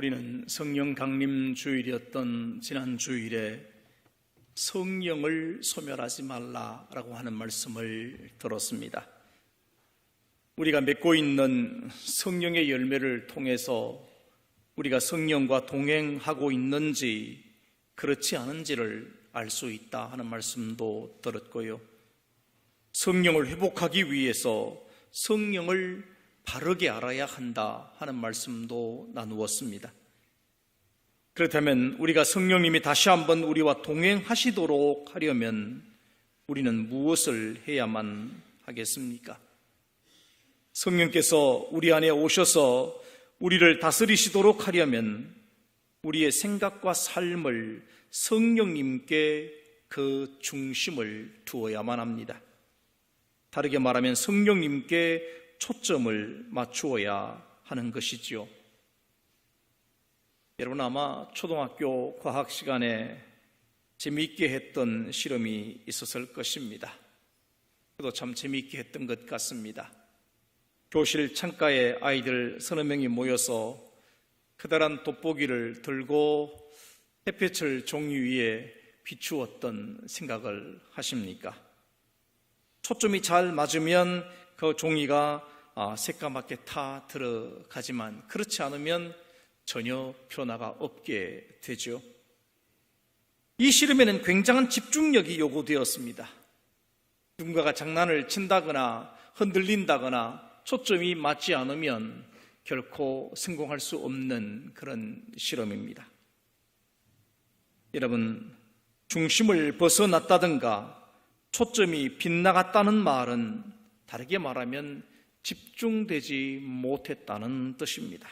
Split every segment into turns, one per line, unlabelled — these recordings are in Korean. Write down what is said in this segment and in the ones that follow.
우리는 성령 강림 주일이었던 지난 주일에 성령을 소멸하지 말라라고 하는 말씀을 들었습니다. 우리가 맺고 있는 성령의 열매를 통해서 우리가 성령과 동행하고 있는지 그렇지 않은지를 알 수 있다 하는 말씀도 들었고요. 성령을 회복하기 위해서 성령을 바르게 알아야 한다 하는 말씀도 나누었습니다. 그렇다면 우리가 성령님이 다시 한번 우리와 동행하시도록 하려면 우리는 무엇을 해야만 하겠습니까? 성령께서 우리 안에 오셔서 우리를 다스리시도록 하려면 우리의 생각과 삶을 성령님께 그 중심을 두어야만 합니다. 다르게 말하면 성령님께 초점을 맞추어야 하는 것이지요. 여러분 아마 초등학교 과학 시간에 재미있게 했던 실험이 있었을 것입니다. 저도 참 재미있게 했던 것 같습니다. 교실 창가에 아이들 서너 명이 모여서 커다란 돋보기를 들고 햇볕을 종이 위에 비추었던 생각을 하십니까? 초점이 잘 맞으면 그 종이가 새까맣게 타 들어가지만 그렇지 않으면 전혀 변화가 없게 되죠. 이 실험에는 굉장한 집중력이 요구되었습니다. 누군가가 장난을 친다거나 흔들린다거나 초점이 맞지 않으면 결코 성공할 수 없는 그런 실험입니다. 여러분, 중심을 벗어났다든가 초점이 빗나갔다는 말은 다르게 말하면 집중되지 못했다는 뜻입니다.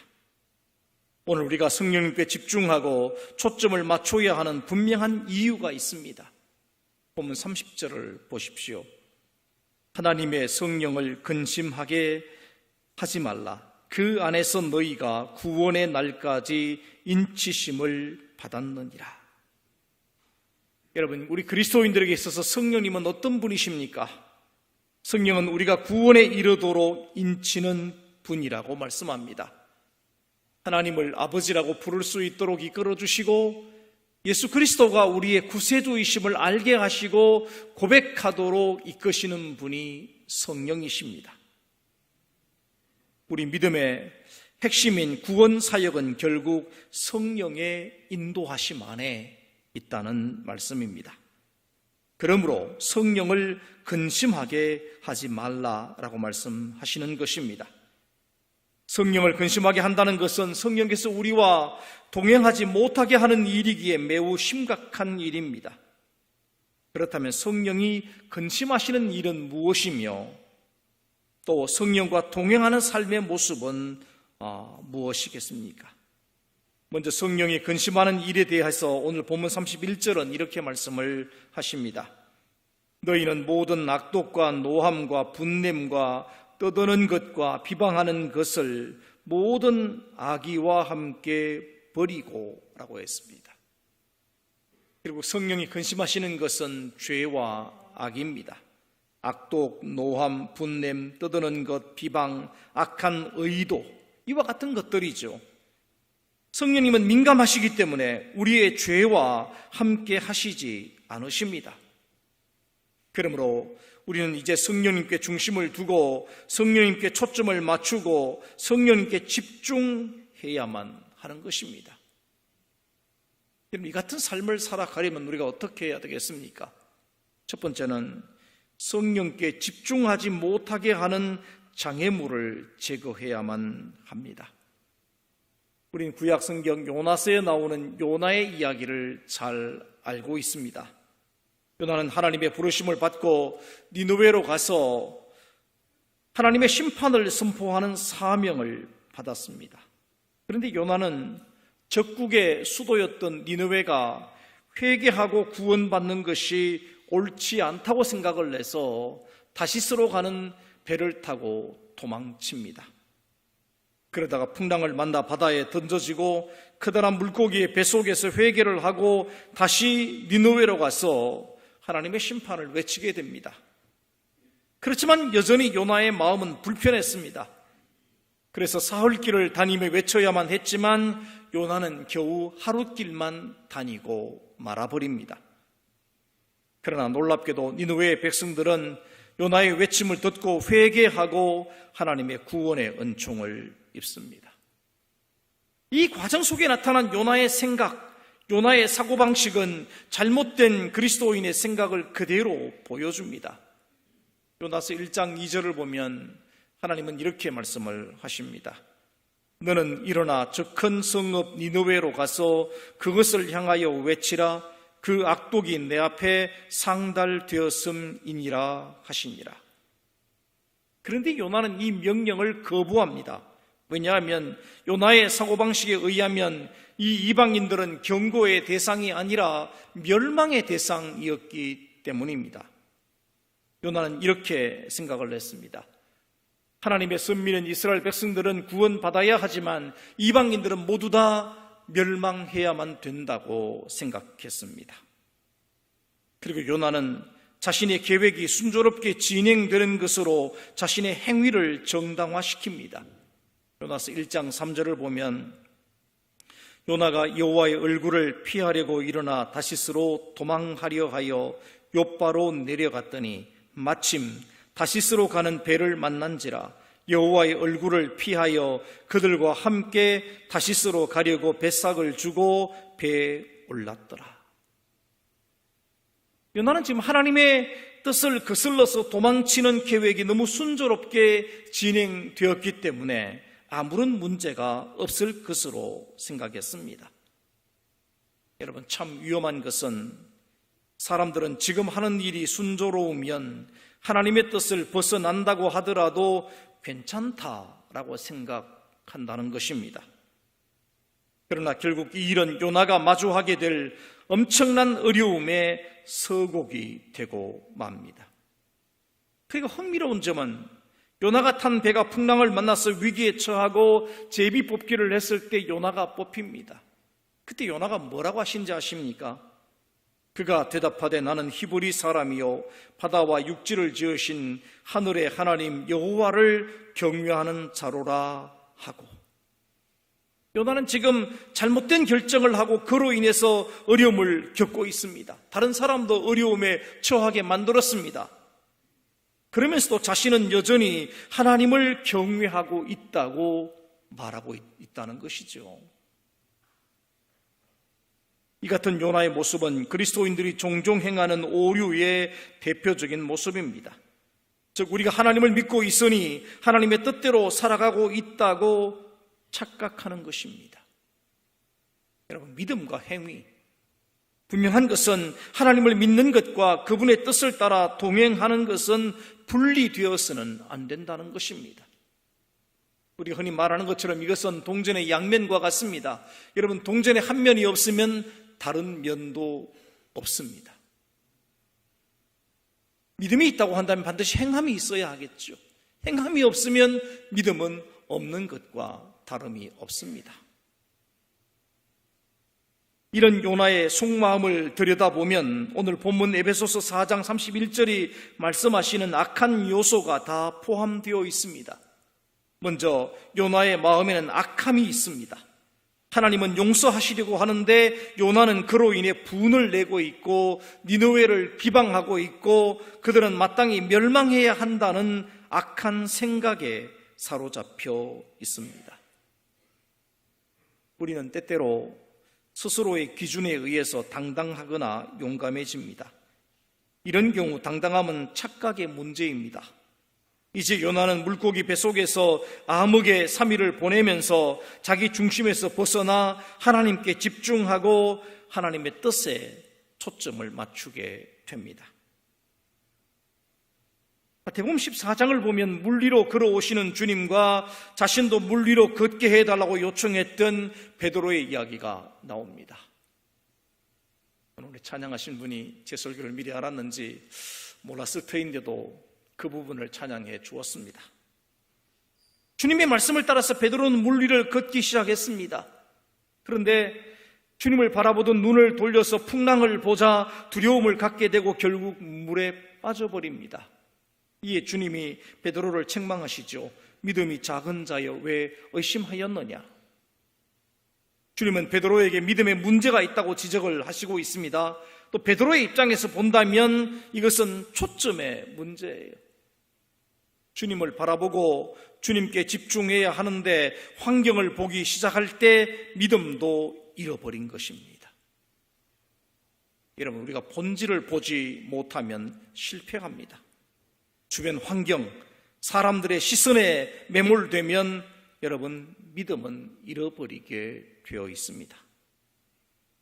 오늘 우리가 성령님께 집중하고 초점을 맞춰야 하는 분명한 이유가 있습니다. 본문 30절을 보십시오. 하나님의 성령을 근심하게 하지 말라. 그 안에서 너희가 구원의 날까지 인치심을 받았느니라. 여러분, 우리 그리스도인들에게 있어서 성령님은 어떤 분이십니까? 성령은 우리가 구원에 이르도록 인치는 분이라고 말씀합니다. 하나님을 아버지라고 부를 수 있도록 이끌어주시고 예수 그리스도가 우리의 구세주이심을 알게 하시고 고백하도록 이끄시는 분이 성령이십니다. 우리 믿음의 핵심인 구원 사역은 결국 성령의 인도하심 안에 있다는 말씀입니다. 그러므로 성령을 근심하게 하지 말라라고 말씀하시는 것입니다. 성령을 근심하게 한다는 것은 성령께서 우리와 동행하지 못하게 하는 일이기에 매우 심각한 일입니다. 그렇다면 성령이 근심하시는 일은 무엇이며 또 성령과 동행하는 삶의 모습은 무엇이겠습니까? 먼저 성령이 근심하는 일에 대해서 오늘 본문 31절은 이렇게 말씀을 하십니다. 너희는 모든 악독과 노함과 분냄과 떠드는 것과 비방하는 것을 모든 악의와 함께 버리고 라고 했습니다. 그리고 성령이 근심하시는 것은 죄와 악입니다. 악독, 노함, 분냄, 떠드는 것, 비방, 악한 의도 이와 같은 것들이죠. 성령님은 민감하시기 때문에 우리의 죄와 함께 하시지 않으십니다. 그러므로 우리는 이제 성령님께 중심을 두고 성령님께 초점을 맞추고 성령님께 집중해야만 하는 것입니다. 그럼 이 같은 삶을 살아가려면 우리가 어떻게 해야 되겠습니까? 첫 번째는 성령께 집중하지 못하게 하는 장애물을 제거해야만 합니다. 우리는 구약 성경 요나서에 나오는 요나의 이야기를 잘 알고 있습니다. 요나는 하나님의 부르심을 받고 니느웨로 가서 하나님의 심판을 선포하는 사명을 받았습니다. 그런데 요나는 적국의 수도였던 니느웨가 회개하고 구원받는 것이 옳지 않다고 생각을 해서 다시스로 가는 배를 타고 도망칩니다. 그러다가 풍랑을 만나 바다에 던져지고 커다란 물고기의 뱃속에서 회개를 하고 다시 니느웨로 가서 하나님의 심판을 외치게 됩니다. 그렇지만 여전히 요나의 마음은 불편했습니다. 그래서 사흘길을 다니며 외쳐야만 했지만 요나는 겨우 하루길만 다니고 말아버립니다. 그러나 놀랍게도 니느웨의 백성들은 요나의 외침을 듣고 회개하고 하나님의 구원의 은총을 입습니다. 이 과정 속에 나타난 요나의 생각, 요나의 사고방식은 잘못된 그리스도인의 생각을 그대로 보여줍니다. 요나서 1장 2절을 보면 하나님은 이렇게 말씀을 하십니다. 너는 일어나 저 큰 성읍 니느웨로 가서 그것을 향하여 외치라. 그 악독이 내 앞에 상달되었음이니라 하시니라. 그런데 요나는 이 명령을 거부합니다. 왜냐하면 요나의 사고방식에 의하면 이 이방인들은 경고의 대상이 아니라 멸망의 대상이었기 때문입니다. 요나는 이렇게 생각을 했습니다. 하나님의 선민은 이스라엘 백성들은 구원받아야 하지만 이방인들은 모두 다 멸망해야만 된다고 생각했습니다. 그리고 요나는 자신의 계획이 순조롭게 진행되는 것으로 자신의 행위를 정당화시킵니다. 요나서 1장 3절을 보면 요나가 여호와의 얼굴을 피하려고 일어나 다시스로 도망하려 하여 욥바로 내려갔더니 마침 다시스로 가는 배를 만난지라. 여호와의 얼굴을 피하여 그들과 함께 다시스로 가려고 뱃삭을 주고 배에 올랐더라. 요나는 지금 하나님의 뜻을 거슬러서 도망치는 계획이 너무 순조롭게 진행되었기 때문에 아무런 문제가 없을 것으로 생각했습니다. 여러분, 참 위험한 것은 사람들은 지금 하는 일이 순조로우면 하나님의 뜻을 벗어난다고 하더라도 괜찮다라고 생각한다는 것입니다. 그러나 결국 이 일은 요나가 마주하게 될 엄청난 어려움의 서곡이 되고 맙니다. 그러니까 흥미로운 점은 요나가 탄 배가 풍랑을 만나서 위기에 처하고 제비 뽑기를 했을 때 요나가 뽑힙니다. 그때 요나가 뭐라고 하신지 아십니까? 그가 대답하되 나는 히브리 사람이요 바다와 육지를 지으신 하늘의 하나님 여호와를 경외하는 자로라 하고, 요나는 지금 잘못된 결정을 하고 그로 인해서 어려움을 겪고 있습니다. 다른 사람도 어려움에 처하게 만들었습니다. 그러면서도 자신은 여전히 하나님을 경외하고 있다고 말하고 있다는 것이죠. 이 같은 요나의 모습은 그리스도인들이 종종 행하는 오류의 대표적인 모습입니다. 즉, 우리가 하나님을 믿고 있으니 하나님의 뜻대로 살아가고 있다고 착각하는 것입니다. 여러분, 믿음과 행위, 분명한 것은 하나님을 믿는 것과 그분의 뜻을 따라 동행하는 것은 분리되어서는 안 된다는 것입니다. 우리 흔히 말하는 것처럼 이것은 동전의 양면과 같습니다. 여러분, 동전의 한 면이 없으면 다른 면도 없습니다. 믿음이 있다고 한다면 반드시 행함이 있어야 하겠죠. 행함이 없으면 믿음은 없는 것과 다름이 없습니다. 이런 요나의 속마음을 들여다보면 오늘 본문 에베소서 4장 31절이 말씀하시는 악한 요소가 다 포함되어 있습니다. 먼저 요나의 마음에는 악함이 있습니다. 하나님은 용서하시려고 하는데 요나는 그로 인해 분을 내고 있고 니느웨를 비방하고 있고 그들은 마땅히 멸망해야 한다는 악한 생각에 사로잡혀 있습니다. 우리는 때때로 스스로의 기준에 의해서 당당하거나 용감해집니다. 이런 경우 당당함은 착각의 문제입니다. 이제 요나는 물고기 뱃속에서 암흑의 3일을 보내면서 자기 중심에서 벗어나 하나님께 집중하고 하나님의 뜻에 초점을 맞추게 됩니다. 마태복음 14장을 보면 물 위로 걸어오시는 주님과 자신도 물 위로 걷게 해달라고 요청했던 베드로의 이야기가 나옵니다. 오늘 찬양하신 분이 제 설교를 미리 알았는지 몰랐을 터인데도 그 부분을 찬양해 주었습니다. 주님의 말씀을 따라서 베드로는 물 위를 걷기 시작했습니다. 그런데 주님을 바라보던 눈을 돌려서 풍랑을 보자 두려움을 갖게 되고 결국 물에 빠져버립니다. 이에 주님이 베드로를 책망하시죠. 믿음이 작은 자여 왜 의심하였느냐? 주님은 베드로에게 믿음에 문제가 있다고 지적을 하시고 있습니다. 또 베드로의 입장에서 본다면 이것은 초점의 문제예요. 주님을 바라보고 주님께 집중해야 하는데 환경을 보기 시작할 때 믿음도 잃어버린 것입니다. 여러분, 우리가 본질을 보지 못하면 실패합니다. 주변 환경, 사람들의 시선에 매몰되면 여러분, 믿음은 잃어버리게 되어 있습니다.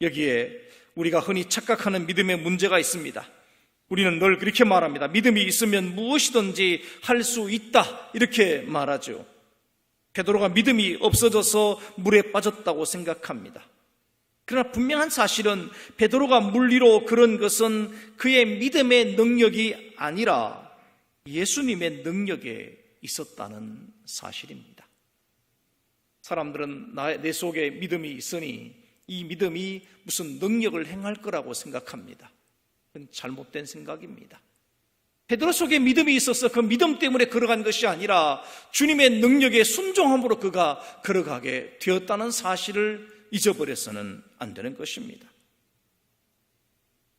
여기에 우리가 흔히 착각하는 믿음의 문제가 있습니다. 우리는 늘 그렇게 말합니다. 믿음이 있으면 무엇이든지 할 수 있다, 이렇게 말하죠. 베드로가 믿음이 없어져서 물에 빠졌다고 생각합니다. 그러나 분명한 사실은 베드로가 물 위로 걸은 것은 그의 믿음의 능력이 아니라 예수님의 능력에 있었다는 사실입니다. 사람들은 내 속에 믿음이 있으니 이 믿음이 무슨 능력을 행할 거라고 생각합니다. 그건 잘못된 생각입니다. 베드로 속에 믿음이 있어서 그 믿음 때문에 걸어간 것이 아니라 주님의 능력에 순종함으로 그가 걸어가게 되었다는 사실을 잊어버려서는 안 되는 것입니다.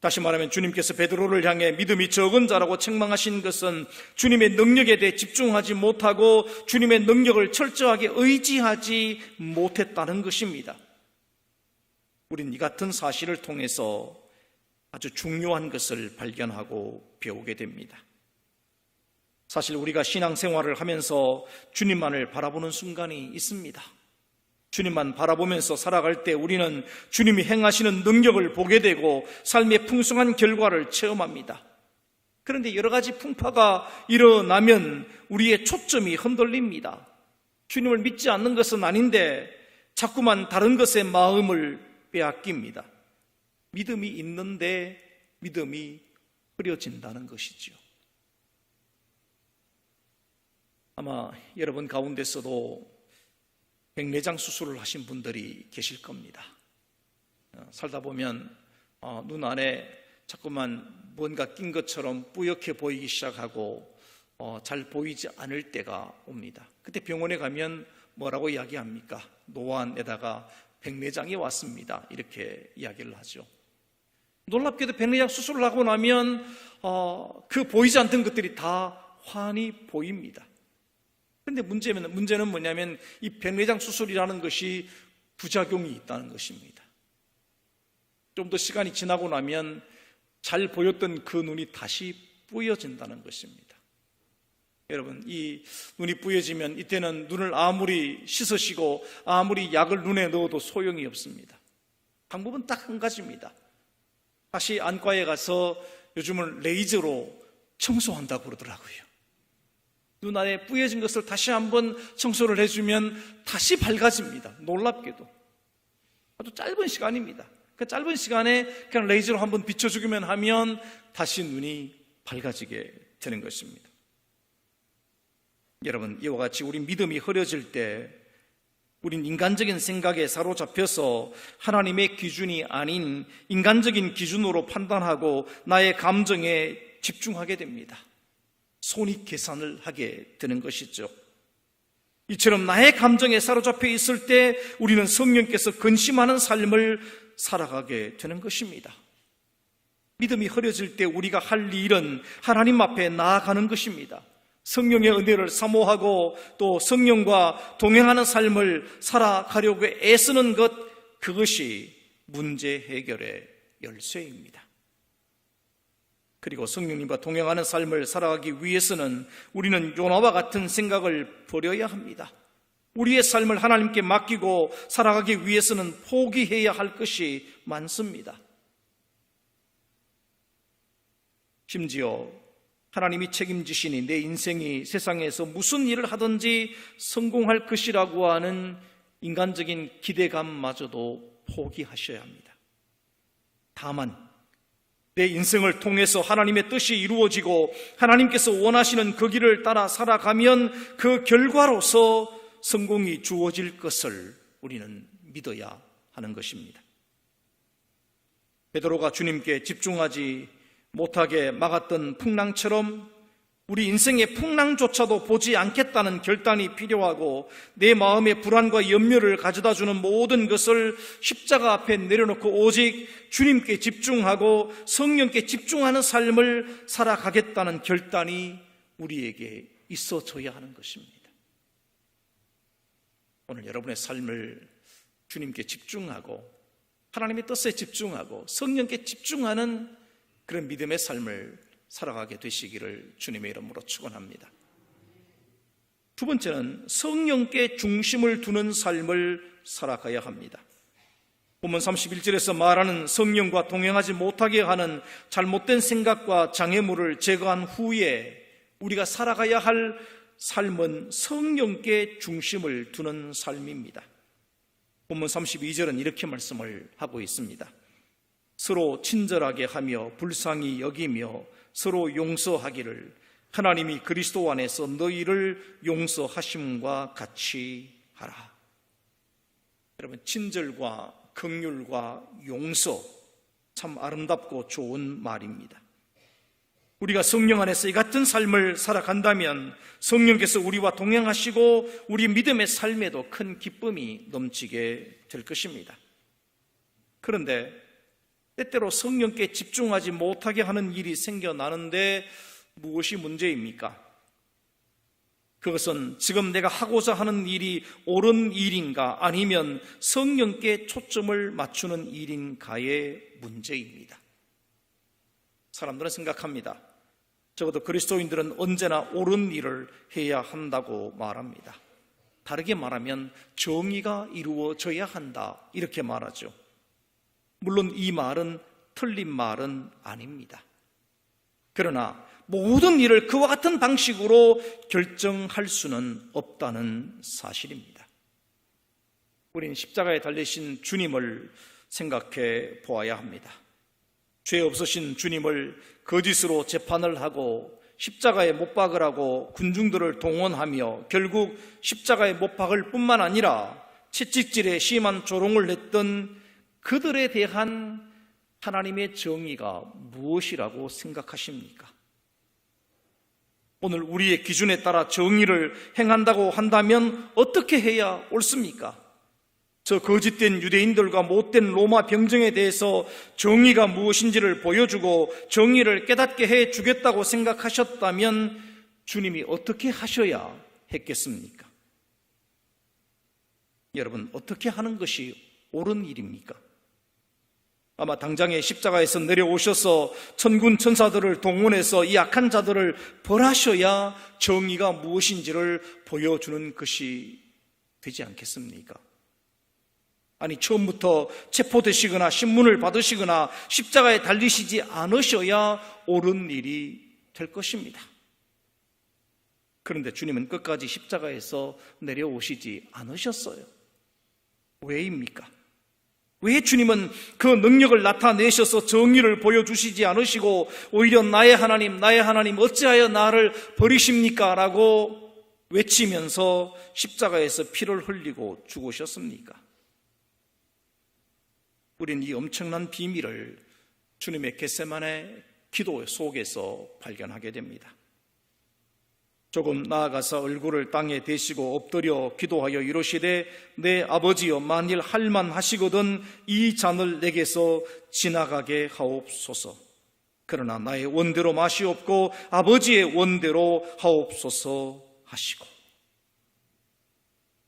다시 말하면 주님께서 베드로를 향해 믿음이 적은 자라고 책망하신 것은 주님의 능력에 대해 집중하지 못하고 주님의 능력을 철저하게 의지하지 못했다는 것입니다. 우린 이 같은 사실을 통해서 아주 중요한 것을 발견하고 배우게 됩니다. 사실 우리가 신앙생활을 하면서 주님만을 바라보는 순간이 있습니다. 주님만 바라보면서 살아갈 때 우리는 주님이 행하시는 능력을 보게 되고 삶의 풍성한 결과를 체험합니다. 그런데 여러 가지 풍파가 일어나면 우리의 초점이 흔들립니다. 주님을 믿지 않는 것은 아닌데 자꾸만 다른 것에 마음을 빼앗깁니다. 믿음이 있는데 믿음이 흐려진다는 것이죠. 아마 여러분 가운데서도 백내장 수술을 하신 분들이 계실 겁니다. 살다 보면 눈 안에 자꾸만 뭔가 낀 것처럼 뿌옇게 보이기 시작하고 잘 보이지 않을 때가 옵니다. 그때 병원에 가면 뭐라고 이야기합니까? 노안에다가 백내장이 왔습니다, 이렇게 이야기를 하죠. 놀랍게도 백내장 수술을 하고 나면 그 보이지 않던 것들이 다 환히 보입니다. 그런데 문제는 뭐냐면 이 백내장 수술이라는 것이 부작용이 있다는 것입니다. 좀 더 시간이 지나고 나면 잘 보였던 그 눈이 다시 뿌여진다는 것입니다. 여러분, 이 눈이 뿌여지면 이때는 눈을 아무리 씻으시고 아무리 약을 눈에 넣어도 소용이 없습니다. 방법은 딱 한 가지입니다. 다시 안과에 가서 요즘은 레이저로 청소한다고 그러더라고요. 눈 안에 뿌여진 것을 다시 한번 청소를 해주면 다시 밝아집니다. 놀랍게도. 아주 짧은 시간입니다. 그 짧은 시간에 그냥 레이저로 한번 비춰주기만 하면 다시 눈이 밝아지게 되는 것입니다. 여러분, 이와 같이 우리 믿음이 흐려질 때 우린 인간적인 생각에 사로잡혀서 하나님의 기준이 아닌 인간적인 기준으로 판단하고 나의 감정에 집중하게 됩니다. 손익계산을 하게 되는 것이죠. 이처럼 나의 감정에 사로잡혀 있을 때 우리는 성령께서 근심하는 삶을 살아가게 되는 것입니다. 믿음이 흐려질 때 우리가 할 일은 하나님 앞에 나아가는 것입니다. 성령의 은혜를 사모하고 또 성령과 동행하는 삶을 살아가려고 애쓰는 것, 그것이 문제 해결의 열쇠입니다. 그리고 성령님과 동행하는 삶을 살아가기 위해서는 우리는 요나와 같은 생각을 버려야 합니다. 우리의 삶을 하나님께 맡기고 살아가기 위해서는 포기해야 할 것이 많습니다. 심지어 하나님이 책임지시니 내 인생이 세상에서 무슨 일을 하든지 성공할 것이라고 하는 인간적인 기대감마저도 포기하셔야 합니다. 다만 내 인생을 통해서 하나님의 뜻이 이루어지고 하나님께서 원하시는 그 길을 따라 살아가면 그 결과로서 성공이 주어질 것을 우리는 믿어야 하는 것입니다. 베드로가 주님께 집중하지 못하게 막았던 풍랑처럼 우리 인생의 풍랑조차도 보지 않겠다는 결단이 필요하고 내 마음의 불안과 염려를 가져다주는 모든 것을 십자가 앞에 내려놓고 오직 주님께 집중하고 성령께 집중하는 삶을 살아가겠다는 결단이 우리에게 있어져야 하는 것입니다. 오늘 여러분의 삶을 주님께 집중하고 하나님의 뜻에 집중하고 성령께 집중하는 그런 믿음의 삶을 살아가게 되시기를 주님의 이름으로 축원합니다. 두 번째는 성령께 중심을 두는 삶을 살아가야 합니다. 본문 31절에서 말하는 성령과 동행하지 못하게 하는 잘못된 생각과 장애물을 제거한 후에 우리가 살아가야 할 삶은 성령께 중심을 두는 삶입니다. 본문 32절은 이렇게 말씀을 하고 있습니다. 서로 친절하게 하며 불쌍히 여기며 서로 용서하기를 하나님이 그리스도 안에서 너희를 용서하심과 같이 하라. 여러분, 친절과 긍휼과 용서, 참 아름답고 좋은 말입니다. 우리가 성령 안에서 이 같은 삶을 살아간다면 성령께서 우리와 동행하시고 우리 믿음의 삶에도 큰 기쁨이 넘치게 될 것입니다. 그런데 때때로 성령께 집중하지 못하게 하는 일이 생겨나는데 무엇이 문제입니까? 그것은 지금 내가 하고자 하는 일이 옳은 일인가 아니면 성령께 초점을 맞추는 일인가의 문제입니다. 사람들은 생각합니다. 적어도 그리스도인들은 언제나 옳은 일을 해야 한다고 말합니다. 다르게 말하면 정의가 이루어져야 한다 이렇게 말하죠. 물론 이 말은 틀린 말은 아닙니다. 그러나 모든 일을 그와 같은 방식으로 결정할 수는 없다는 사실입니다. 우리는 십자가에 달리신 주님을 생각해 보아야 합니다. 죄 없으신 주님을 거짓으로 재판을 하고 십자가에 못 박으라고 군중들을 동원하며 결국 십자가에 못 박을 뿐만 아니라 채찍질에 심한 조롱을 했던 그들에 대한 하나님의 정의가 무엇이라고 생각하십니까? 오늘 우리의 기준에 따라 정의를 행한다고 한다면 어떻게 해야 옳습니까? 저 거짓된 유대인들과 못된 로마 병정에 대해서 정의가 무엇인지를 보여주고 정의를 깨닫게 해주겠다고 생각하셨다면 주님이 어떻게 하셔야 했겠습니까? 여러분, 어떻게 하는 것이 옳은 일입니까? 아마 당장에 십자가에서 내려오셔서 천군 천사들을 동원해서 이 악한 자들을 벌하셔야 정의가 무엇인지를 보여주는 것이 되지 않겠습니까? 아니, 처음부터 체포되시거나 신문을 받으시거나 십자가에 달리시지 않으셔야 옳은 일이 될 것입니다. 그런데 주님은 끝까지 십자가에서 내려오시지 않으셨어요. 왜입니까? 왜 주님은 그 능력을 나타내셔서 정의를 보여주시지 않으시고 오히려 나의 하나님 어찌하여 나를 버리십니까? 라고 외치면서 십자가에서 피를 흘리고 죽으셨습니까? 우리는 이 엄청난 비밀을 주님의 겟세마네 기도 속에서 발견하게 됩니다. 조금 나아가서 얼굴을 땅에 대시고 엎드려 기도하여 이르시되 내 아버지여 만일 할만하시거든 이 잔을 내게서 지나가게 하옵소서. 그러나 나의 원대로 마시옵고 아버지의 원대로 하옵소서 하시고.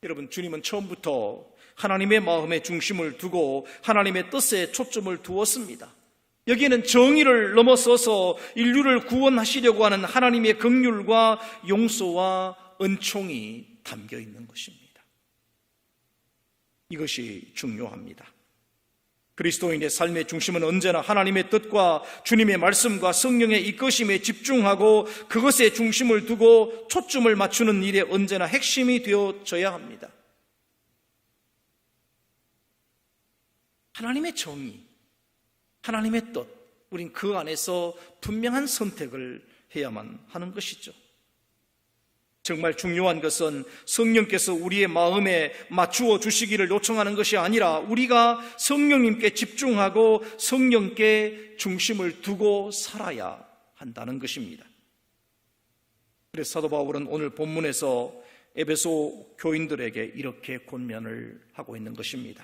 여러분, 주님은 처음부터 하나님의 마음에 중심을 두고 하나님의 뜻에 초점을 두었습니다. 여기에는 정의를 넘어서서 인류를 구원하시려고 하는 하나님의 긍휼과 용서와 은총이 담겨 있는 것입니다. 이것이 중요합니다. 그리스도인의 삶의 중심은 언제나 하나님의 뜻과 주님의 말씀과 성령의 이끄심에 집중하고 그것에 중심을 두고 초점을 맞추는 일에 언제나 핵심이 되어져야 합니다. 하나님의 정의, 하나님의 뜻, 우린 그 안에서 분명한 선택을 해야만 하는 것이죠. 정말 중요한 것은 성령께서 우리의 마음에 맞추어 주시기를 요청하는 것이 아니라 우리가 성령님께 집중하고 성령께 중심을 두고 살아야 한다는 것입니다. 그래서 사도 바울은 오늘 본문에서 에베소 교인들에게 이렇게 권면을 하고 있는 것입니다.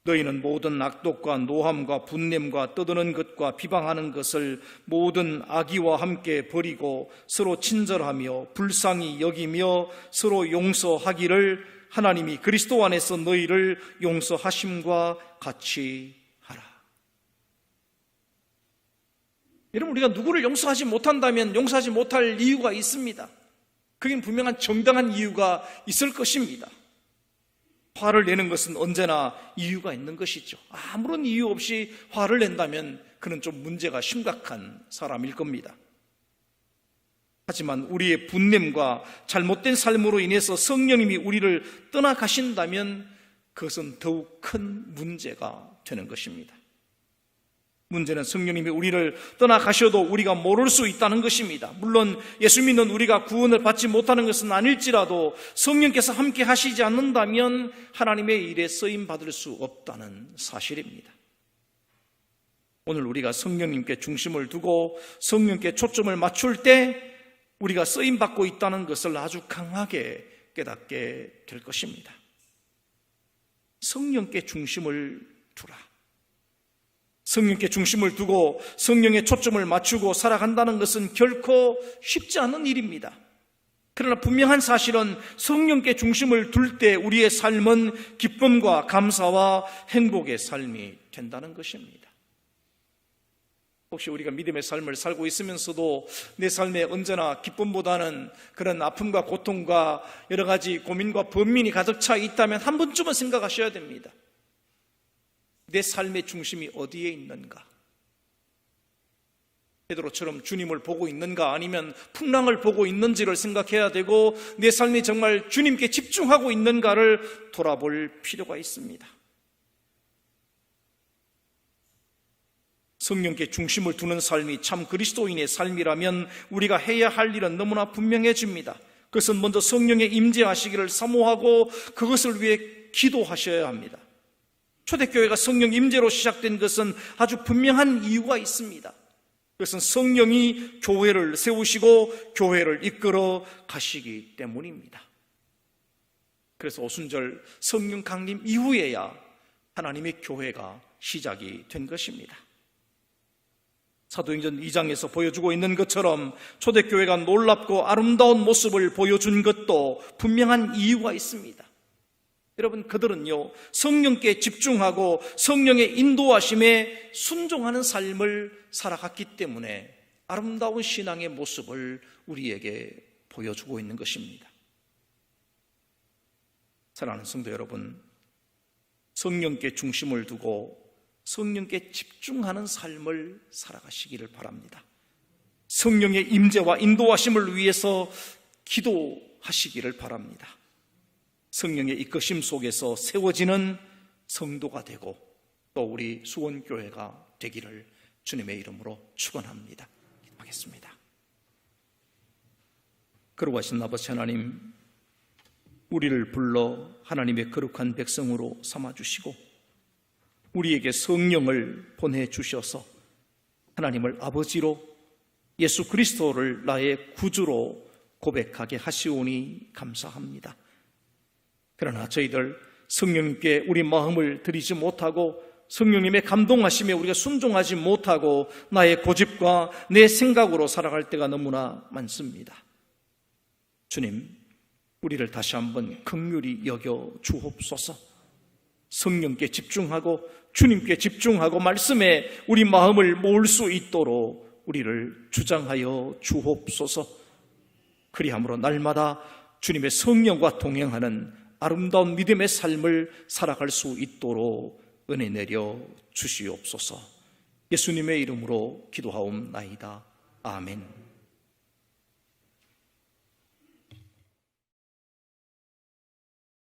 너희는 모든 악독과 노함과 분냄과 떠드는 것과 비방하는 것을 모든 악의와 함께 버리고 서로 친절하며 불쌍히 여기며 서로 용서하기를 하나님이 그리스도 안에서 너희를 용서하심과 같이 하라. 여러분, 우리가 누구를 용서하지 못한다면 용서하지 못할 이유가 있습니다. 그게 분명한 정당한 이유가 있을 것입니다. 화를 내는 것은 언제나 이유가 있는 것이죠. 아무런 이유 없이 화를 낸다면 그는 좀 문제가 심각한 사람일 겁니다. 하지만 우리의 분냄과 잘못된 삶으로 인해서 성령님이 우리를 떠나가신다면 그것은 더욱 큰 문제가 되는 것입니다. 문제는 성령님이 우리를 떠나가셔도 우리가 모를 수 있다는 것입니다. 물론 예수 믿는 우리가 구원을 받지 못하는 것은 아닐지라도 성령께서 함께 하시지 않는다면 하나님의 일에 쓰임받을 수 없다는 사실입니다. 오늘 우리가 성령님께 중심을 두고 성령께 초점을 맞출 때 우리가 쓰임받고 있다는 것을 아주 강하게 깨닫게 될 것입니다. 성령께 중심을 두라. 성령께 중심을 두고 성령의 초점을 맞추고 살아간다는 것은 결코 쉽지 않은 일입니다. 그러나 분명한 사실은 성령께 중심을 둘 때 우리의 삶은 기쁨과 감사와 행복의 삶이 된다는 것입니다. 혹시 우리가 믿음의 삶을 살고 있으면서도 내 삶에 언제나 기쁨보다는 그런 아픔과 고통과 여러 가지 고민과 번민이 가득 차 있다면 한 번쯤은 생각하셔야 됩니다. 내 삶의 중심이 어디에 있는가? 베드로처럼 주님을 보고 있는가, 아니면 풍랑을 보고 있는지를 생각해야 되고 내 삶이 정말 주님께 집중하고 있는가를 돌아볼 필요가 있습니다. 성령께 중심을 두는 삶이 참 그리스도인의 삶이라면 우리가 해야 할 일은 너무나 분명해집니다. 그것은 먼저 성령의 임재하시기를 사모하고 그것을 위해 기도하셔야 합니다. 초대교회가 성령 임재로 시작된 것은 아주 분명한 이유가 있습니다. 그것은 성령이 교회를 세우시고 교회를 이끌어 가시기 때문입니다. 그래서 오순절 성령 강림 이후에야 하나님의 교회가 시작이 된 것입니다. 사도행전 2장에서 보여주고 있는 것처럼 초대교회가 놀랍고 아름다운 모습을 보여준 것도 분명한 이유가 있습니다. 여러분, 그들은요 성령께 집중하고 성령의 인도하심에 순종하는 삶을 살아갔기 때문에 아름다운 신앙의 모습을 우리에게 보여주고 있는 것입니다. 사랑하는 성도 여러분, 성령께 중심을 두고 성령께 집중하는 삶을 살아가시기를 바랍니다. 성령의 임재와 인도하심을 위해서 기도하시기를 바랍니다. 성령의 이끄심 속에서 세워지는 성도가 되고 또 우리 수원교회가 되기를 주님의 이름으로 축원합니다. 기도하겠습니다. 거룩하신 아버지 하나님, 우리를 불러 하나님의 거룩한 백성으로 삼아주시고 우리에게 성령을 보내주셔서 하나님을 아버지로 예수 그리스도를 나의 구주로 고백하게 하시오니 감사합니다. 그러나 저희들 성령님께 우리 마음을 드리지 못하고 성령님의 감동하심에 우리가 순종하지 못하고 나의 고집과 내 생각으로 살아갈 때가 너무나 많습니다. 주님, 우리를 다시 한번 긍휼히 여겨 주옵소서. 성령께 집중하고 주님께 집중하고 말씀에 우리 마음을 모을 수 있도록 우리를 주장하여 주옵소서. 그리함으로 날마다 주님의 성령과 동행하는 아름다운 믿음의 삶을 살아갈 수 있도록 은혜 내려 주시옵소서. 예수님의 이름으로 기도하옵나이다. 아멘.